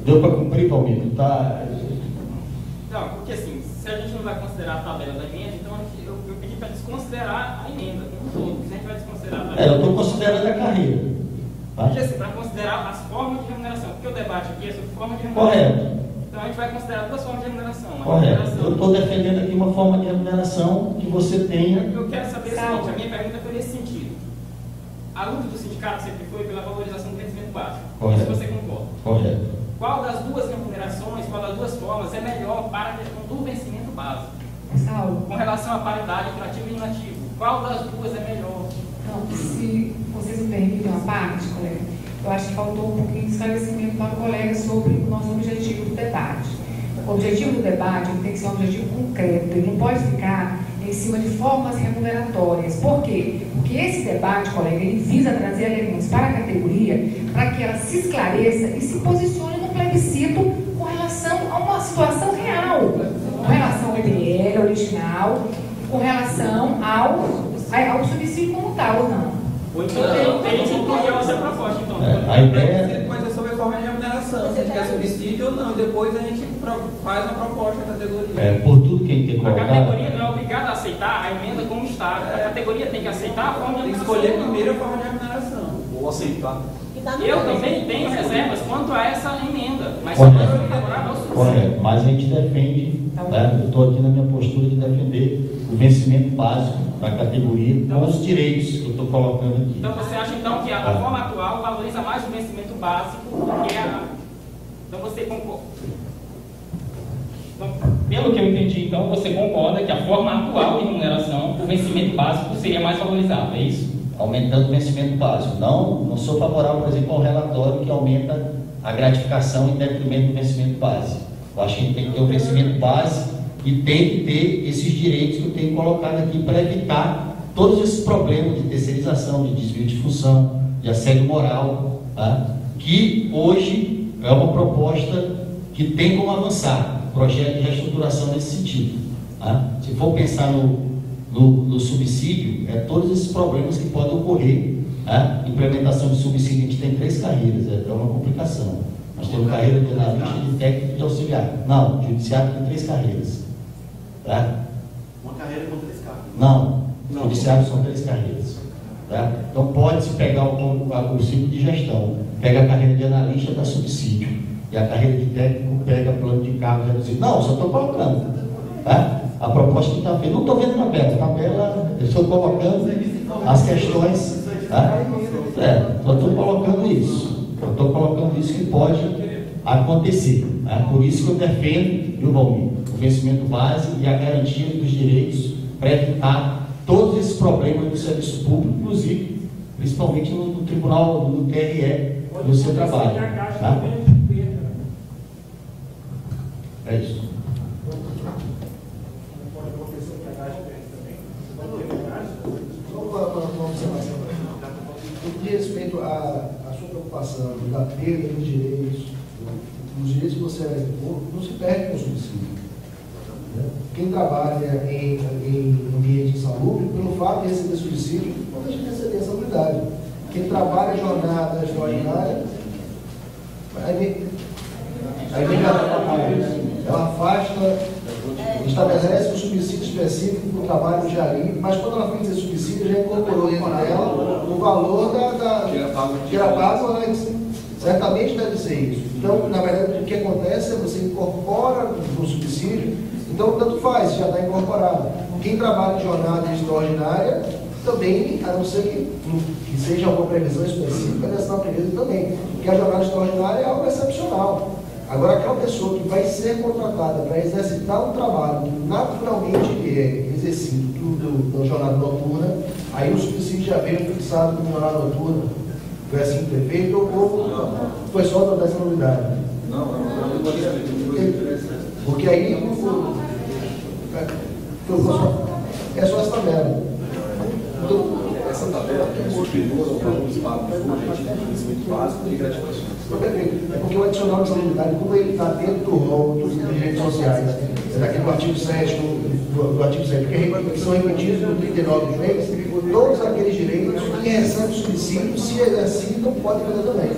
Deu para cumprir, Palmito? Tá? Não, porque assim, se a gente não vai considerar a tabela da emenda, então eu pedi para desconsiderar a emenda como um todo. Se a gente vai desconsiderar a tabela... Eu estou considerando a carreira. Tá? Porque assim, para considerar as formas de remuneração, porque o debate aqui é sobre forma de remuneração. Correto. Então a gente vai considerar duas formas de remuneração. Correto. Eu estou defendendo aqui uma forma de remuneração que você tenha... Eu quero saber o seguinte, a minha pergunta foi nesse sentido. A luta do sindicato sempre foi pela valorização do vencimento básico. Correto. Se você concorda. Correto. Qual das duas remunerações, qual das duas formas é melhor para a questão do vencimento básico? Saulo. Com relação à paridade entre ativo e inativo, qual das duas é melhor? Então, se vocês me permitem uma parte, colega, eu acho que faltou um pouquinho de esclarecimento para o colega sobre o nosso objetivo do debate. O objetivo do debate tem que ser um objetivo concreto, ele não pode ficar em cima de formas remuneratórias. Por quê? Porque esse debate, colega, ele visa trazer elementos para a categoria, para que ela se esclareça e se posicione no plebiscito com relação a uma situação real, com relação ao PL original, com relação ao subsídio como tal, ou não. Ou então tem que incluir a outra proposta, então. A ideia... Depois é sobre a forma de remuneração, se a gente quer subsídio ou não, depois a gente faz uma proposta da categoria. por tudo que a gente tem A colocado... categoria não é obrigada a aceitar a emenda como está. A categoria tem que aceitar a forma de Tem que remuneração. escolher primeiro a forma de remuneração. Ou aceitar. Eu também tenho reservas quanto a essa emenda, mas só para favorável ao subsídio. Correto, mas a gente defende, né? Eu estou aqui na minha postura de defender o vencimento básico da categoria com os direitos que eu estou colocando aqui. Então você acha então que a forma atual valoriza mais o vencimento básico do que a... Então você concorda? Então, pelo que eu entendi, então você concorda que a forma atual de remuneração, o vencimento básico seria mais valorizado, é isso? Aumentando o vencimento básico. Não sou favorável, por exemplo, ao relatório que aumenta a gratificação em detrimento do vencimento base. Eu acho que a gente tem que ter o vencimento base e tem que ter esses direitos que eu tenho colocado aqui para evitar todos esses problemas de terceirização, de desvio de função, de assédio moral, tá? Que hoje é uma proposta que tem como avançar, projeto de reestruturação nesse sentido. Tá? Se for pensar no subsídio, todos esses problemas que podem ocorrer. Implementação de subsídio, a gente tem 3 carreiras, é uma complicação. Nós temos carreira de analista, de técnico e de auxiliar. Não, o judiciário tem 3 carreiras. Tá? Uma carreira com 3 carreiras. Não, o judiciário são 3 carreiras. Tá? Então pode-se pegar o ciclo de gestão, pega a carreira de analista, dá subsídio, e a carreira de técnico pega plano de cargo reduzido. Não, só estou colocando. Tá? A proposta que está feita, não estou vendo na tabela, eu estou colocando as questões. Tá? Só estou colocando isso. Eu estou colocando isso que pode acontecer. Tá? Por isso que eu defendo, viu, Valmir, o vencimento base e a garantia dos direitos para evitar todos esses problemas do serviço público, inclusive, principalmente no tribunal, no TRE, no seu trabalho. Tá? É isso. De respeito à sua preocupação da perda dos direitos, os direitos que você não se perde com o subsídio. Quem trabalha em ambiente insalubre, pelo fato de receber subsídio, não deixa de receber essa unidade. Quem trabalha em jornada extraordinária, ela afasta, estabelece um subsídio específico para o trabalho diário, mas quando ela fez esse subsídio, já incorporou dentro dela o valor que era pago antes. Certamente deve ser isso. Então, na verdade, o que acontece é você incorpora no subsídio, então tanto faz, já está incorporado. Quem trabalha em jornada extraordinária, também, a não ser que seja alguma previsão específica, deve estar prevista também. Porque a jornada extraordinária é algo excepcional. Agora, aquela pessoa que vai ser contratada para exercitar um trabalho que naturalmente é exercido da jornada noturna, aí o subsídio já veio fixado como jornada noturna. Foi assim que foi feito ou foi só dessa novidade? Não. Porque aí é só essa tabela. Então, essa tabela é superior ao valor pago do objetivo de crescimento básico e gratificações. É porque o adicional de saluridade, como ele está dentro do rol dos direitos sociais, é daqui do artigo 7, do artigo 7, que são repetidos no 39 de leis, todos aqueles direitos que recebem subsídio, se exercitam, podem fazer também.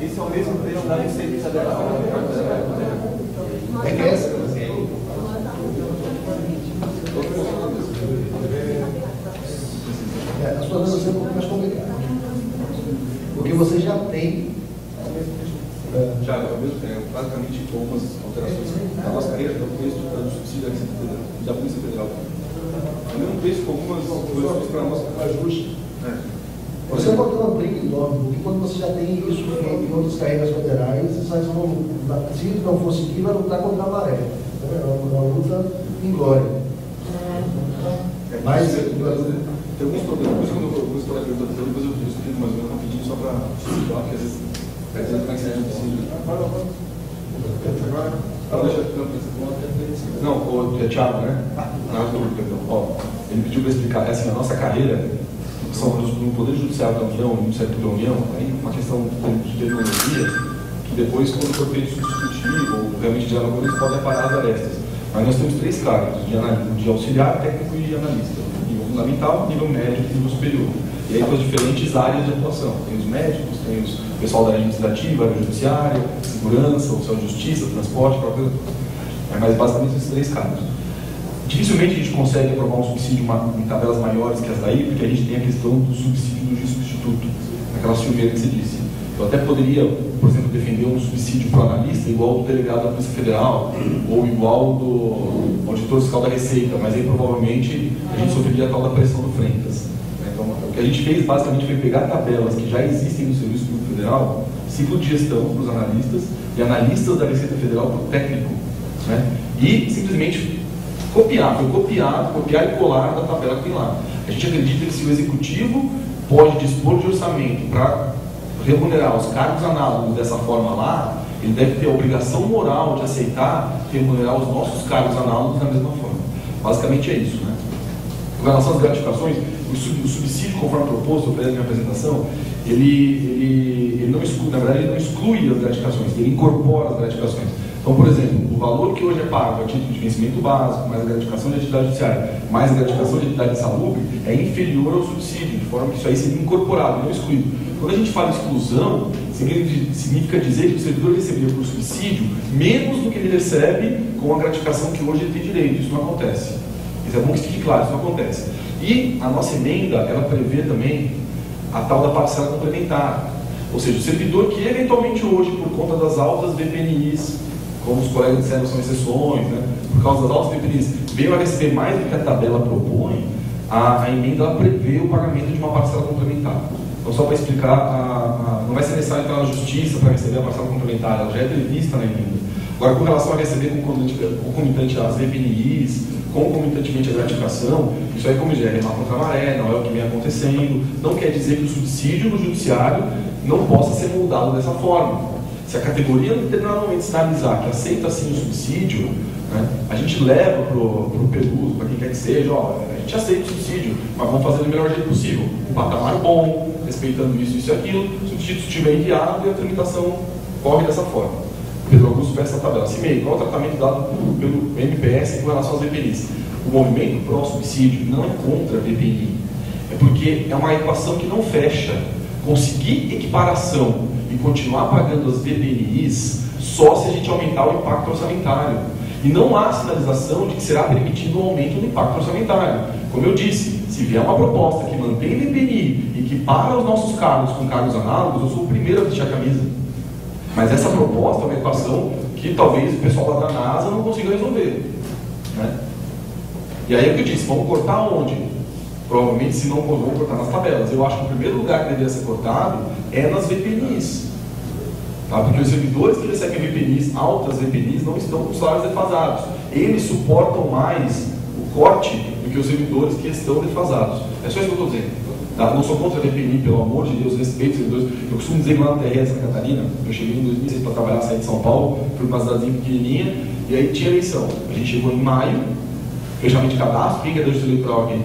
Esse é o mesmo preço da Receita Federal. É que essa? A sua dança é um pouco mais complicada. Porque você já tem. Já, ao mesmo tempo, basicamente com algumas alterações na nossa carreira, do preço do subsídio da Receita Federal, da Polícia Federal. É o mesmo preço com algumas coisas para a nossa ajuste. Você botou uma briga enorme, porque quando você já tem isso feito em outras carreiras federais, vocês vão, se não for seguir, vai lutar contra a maré. É uma luta inglória. Mas tem alguns problemas, quando eu estou perguntando, depois eu explico mais ou menos rapidinho só para situar, porque às vezes vai dizer como é que você precisa. Não, o Thiago, né? Ele pediu para explicar, assim, a nossa carreira no Poder Judiciário da União e no Ministério da União, aí uma questão de terminologia, que depois, quando for feito substitutivo ou realmente de elaboração, eles podem aparar as arestas. Mas nós temos 3 cargos, de auxiliar, técnico e analista. Nível fundamental, nível médio e nível superior. E aí com as diferentes áreas de atuação. Tem os médicos, tem o pessoal da área administrativa, área judiciária, segurança, oficial de justiça, transporte, próprio. Mas basicamente esses 3 cargos. Dificilmente a gente consegue aprovar um subsídio em tabelas maiores que as daí, porque a gente tem a questão do subsídio do substituto, aquela filmeira que você disse. Eu até poderia, por exemplo, defender um subsídio para o analista igual ao do delegado da Polícia Federal, ou igual ao do auditor fiscal da Receita, mas aí provavelmente a gente sofreria a tal da pressão do Freitas. Então, o que a gente fez basicamente foi pegar tabelas que já existem no Serviço Público Federal, ciclo de gestão para os analistas, e analistas da Receita Federal para o técnico, né? E simplesmente copiar e colar da tabela que tem lá. A gente acredita que se o executivo pode dispor de orçamento para remunerar os cargos análogos dessa forma lá, ele deve ter a obrigação moral de aceitar remunerar os nossos cargos análogos da mesma forma. Basicamente é isso, né? Com relação às gratificações, o subsídio, conforme proposto, eu falei na minha apresentação, ele não exclui, na verdade, ele não exclui as gratificações, ele incorpora as gratificações. Então, por exemplo, o valor que hoje é pago a título de vencimento básico, mais a gratificação de atividade judiciária, mais a gratificação de atividade insalubre, é inferior ao subsídio, de forma que isso aí seria incorporado, não excluído. Quando a gente fala exclusão, significa dizer que o servidor receberia por subsídio menos do que ele recebe com a gratificação que hoje ele tem direito. Isso não acontece. Isso é bom que fique claro, isso não acontece. E a nossa emenda, ela prevê também a tal da parcela complementar. Ou seja, o servidor que eventualmente hoje, por conta das altas VPNIs, como os colegas disseram, são exceções, né? Por causa das altas VPNIs, veio a receber mais do que a tabela propõe, a emenda ela prevê o pagamento de uma parcela complementar. Então, só para explicar, não vai ser necessário entrar na justiça para receber a parcela complementar, ela já é prevista na emenda. Agora, com relação a receber concomitante às VPNIs, concomitantemente à gratificação, isso aí, como já é remar contra a maré, não é o que vem acontecendo, não quer dizer que o subsídio no judiciário não possa ser moldado dessa forma. Se a categoria em determinado momento sinalizar que aceita sim o subsídio, né, a gente leva para o peluso, para quem quer que seja, ó, a gente aceita o subsídio, mas vamos fazer do melhor jeito possível. Um patamar bom, respeitando isso e aquilo, o subsídio estiver enviado e a tramitação corre dessa forma. O Pedro Augusto fez essa tabela. Assim meio, qual é o tratamento dado pelo MPS com relação às VPNIs? O movimento pró-subsídio não é contra a VPNI, é porque é uma equação que não fecha. Conseguir equiparação e continuar pagando as VPNIs só se a gente aumentar o impacto orçamentário. E não há sinalização de que será permitido um aumento do impacto orçamentário. Como eu disse, se vier uma proposta que mantém VPNI e que para os nossos cargos com cargos análogos, eu sou o primeiro a vestir a camisa. Mas essa proposta é uma equação que talvez o pessoal lá da NASA não consiga resolver, né? E aí é o que eu disse, vamos cortar onde? Provavelmente, se não vamos cortar nas tabelas. Eu acho que o primeiro lugar que deveria ser cortado é nas VPNIs. Tá? Porque os servidores que recebem VPNIs, altas VPNIs, não estão com salários defasados. Eles suportam mais o corte do que os servidores que estão defasados. É só isso que eu estou dizendo. Tá? Não sou contra a VPNI, pelo amor de Deus, respeito os servidores. Eu costumo dizer que lá na TRE de Santa Catarina, eu cheguei em 2006 para trabalhar, saí de São Paulo, fui para uma cidadezinha pequenininha, e aí tinha eleição. A gente chegou em maio, fechamento de cadastro, quem quer registro eleitoral aqui?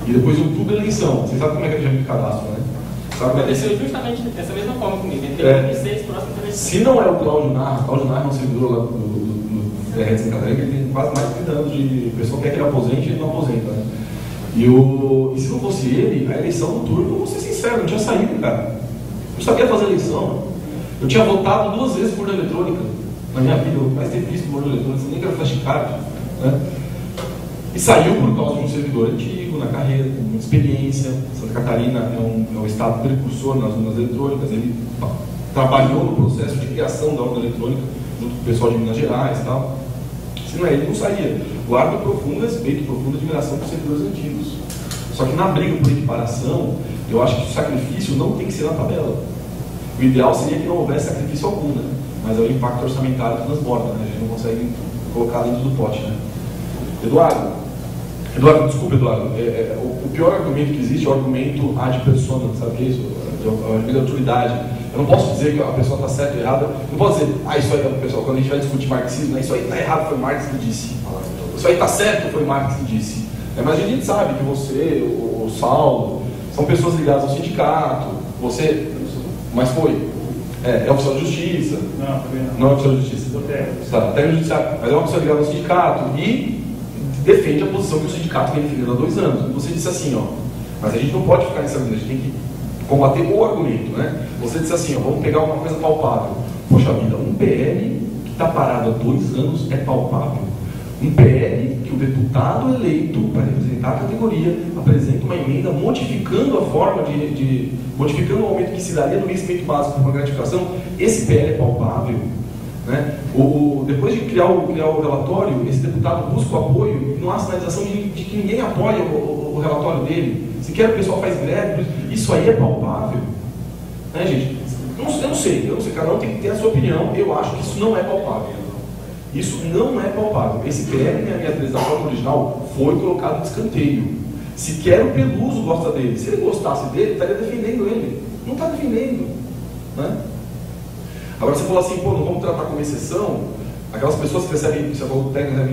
E depois em outubro, eleição. Vocês sabem como é que é o fechamento de cadastro, né? Sabe como é que é? Justamente dessa mesma forma comigo. Entre 2006 próximo também. Se não é o Cláudio Narra é um servidor lá do TRE de Santa Catarina, ele tem quase mais de 30 anos de pessoa que quer que ele aposente e ele não aposenta, né? E se não fosse ele, a eleição no turno, vou ser sincero, não tinha saído, cara. Eu sabia fazer eleição. Eu tinha votado 2 vezes por urna eletrônica na minha vida, eu mais ter visto por urna eletrônica, nem que era flashcard, né? E saiu por causa de um servidor antigo, na carreira, com muita experiência. Santa Catarina é um estado precursor nas urnas eletrônicas. Ele trabalhou no processo de criação da urna eletrônica, junto com o pessoal de Minas Gerais e tal. Se não é ele, não saía. Guardo profundo respeito, profunda admiração por servidores antigos. Só que na briga por equiparação, eu acho que o sacrifício não tem que ser na tabela. O ideal seria que não houvesse sacrifício algum, né? Mas é o impacto orçamentário que transborda, né? A gente não consegue colocar dentro do pote, né? Eduardo, desculpa, Eduardo, o pior argumento que existe é o argumento ad personam, sabe o que é isso? É o argumento da autoridade. Eu não posso dizer que a pessoa está certa ou errada, não posso dizer, isso aí, pessoal, quando a gente vai discutir marxismo, isso aí está errado, foi Marx que disse. Isso aí está certo, foi Marx que disse. Mas a gente sabe que você, o Saulo, são pessoas ligadas ao sindicato, você, mas foi. É oficial de justiça. Não, também não. Não é oficial de justiça. Tá, técnico judiciário, mas é uma pessoa ligada ao sindicato e defende a posição que o sindicato vem defendendo há 2 anos. Você disse assim, ó, mas a gente não pode ficar nessa vida, a gente tem que combater o argumento, né? Você disse assim, ó, vamos pegar uma coisa palpável. Poxa vida, um PL que está parado há 2 anos é palpável. Um PL que o deputado eleito para representar a categoria apresenta uma emenda modificando a forma modificando o aumento que se daria no vencimento básico para uma gratificação, esse PL é palpável. Né? Depois de criar o relatório, esse deputado busca o apoio e não há sinalização de que ninguém apoia o relatório dele. Sequer o pessoal faz greve, isso aí é palpável. Né, gente? Eu não sei, cada um tem que ter a sua opinião. Eu acho que isso não é palpável. Isso não é palpável. Esse PL 663 da forma original foi colocado de escanteio. Sequer o Peluso gosta dele. Se ele gostasse dele, estaria defendendo ele. Não está defendendo. Né? Agora você falou assim, pô, não vamos tratar como exceção aquelas pessoas que recebem, você falou técnica,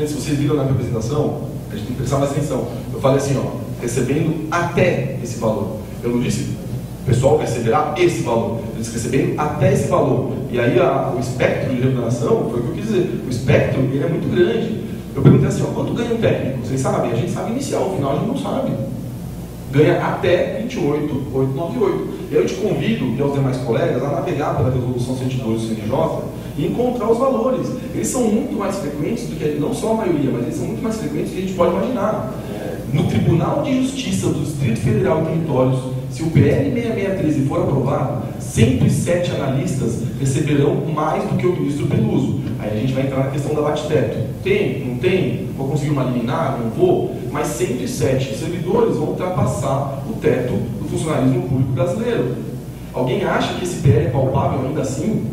se vocês viram na minha apresentação, a gente tem que prestar mais atenção. Eu falei assim, ó, recebendo até esse valor. Eu não disse, o pessoal receberá esse valor. Eu disse recebendo até esse valor. E aí o espectro de remuneração, foi o que eu quis dizer, o espectro ele é muito grande. Eu perguntei assim, ó, quanto ganha um técnico? Vocês sabem? A gente sabe inicial, o final a gente não sabe. Ganha até 28.898. E eu te convido, e aos demais colegas, a navegar pela resolução 102 do CNJ e encontrar os valores. Eles são muito mais frequentes do que, não só a maioria, mas eles são muito mais frequentes do que a gente pode imaginar. No Tribunal de Justiça do Distrito Federal e Territórios, se o PL 6613 for aprovado, 107 analistas receberão mais do que o ministro Peluso. Aí a gente vai entrar na questão da bate-teto. Tem? Não tem? Vou conseguir uma liminar? Não vou? Mas 107 servidores vão ultrapassar o teto do funcionalismo público brasileiro. Alguém acha que esse PL é palpável ainda assim?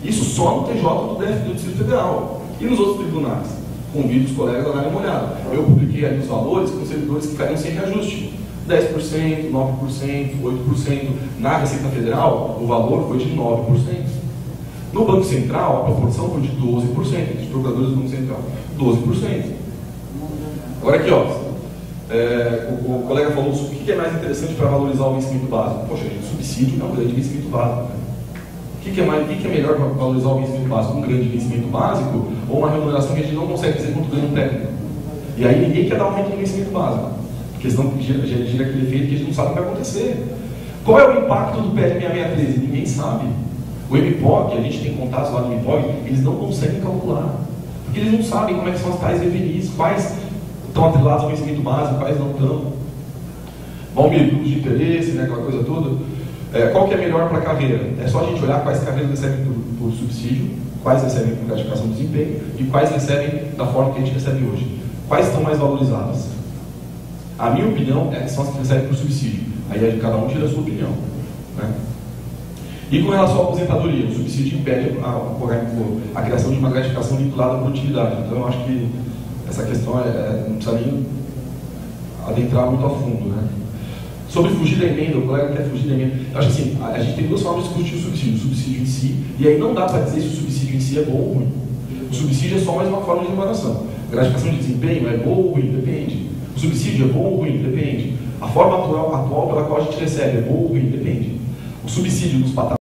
Isso só no TJ do DF do Distrito Federal. E nos outros tribunais? Convido os colegas a darem uma olhada. Eu publiquei ali os valores com servidores que ficariam sem reajuste. 10%, 9%, 8%. Na Receita Federal, o valor foi de 9%. No Banco Central, a proporção foi de 12%. Os procuradores do Banco Central, 12%. Agora aqui, ó, o colega falou o que é mais interessante para valorizar o vencimento básico. Poxa, gente, o subsídio é um grande vencimento básico. Né? O que é melhor para valorizar o vencimento básico? Um grande vencimento básico ou uma remuneração que a gente não consegue dizer quanto ganha um técnico? E aí ninguém quer dar aumento no vencimento básico. Porque senão gira aquele efeito que a gente não sabe o que vai acontecer. Qual é o impacto do PL 6613? Ninguém sabe. O MPOG, a gente tem contatos lá no MPOG, eles não conseguem calcular. Porque eles não sabem como é que são as tais revenis, quais estão atrelados ao vencimento básico, quais não estão. Valmir, grupos de interesse, né, aquela coisa toda. Qual que é melhor para a carreira? É só a gente olhar quais carreiras recebem por subsídio, quais recebem por gratificação de desempenho e quais recebem da forma que a gente recebe hoje. Quais estão mais valorizadas? A minha opinião é que são as que recebem por subsídio. Aí cada um tira a sua opinião. Né? E com relação à aposentadoria, o subsídio impede a criação de uma gratificação vinculada à produtividade. Então eu acho que essa questão não precisa nem adentrar muito a fundo. Né? Sobre fugir da emenda, o colega quer fugir da emenda. Eu acho assim, a gente tem 2 formas de discutir o subsídio em si, e aí não dá para dizer se o subsídio em si é bom ou ruim. O subsídio é só mais uma forma de remuneração. A gratificação de desempenho é boa ou ruim? Depende. O subsídio é bom ou ruim? Depende. A forma atual pela qual a gente recebe é boa ou ruim? Depende. O subsídio dos patamares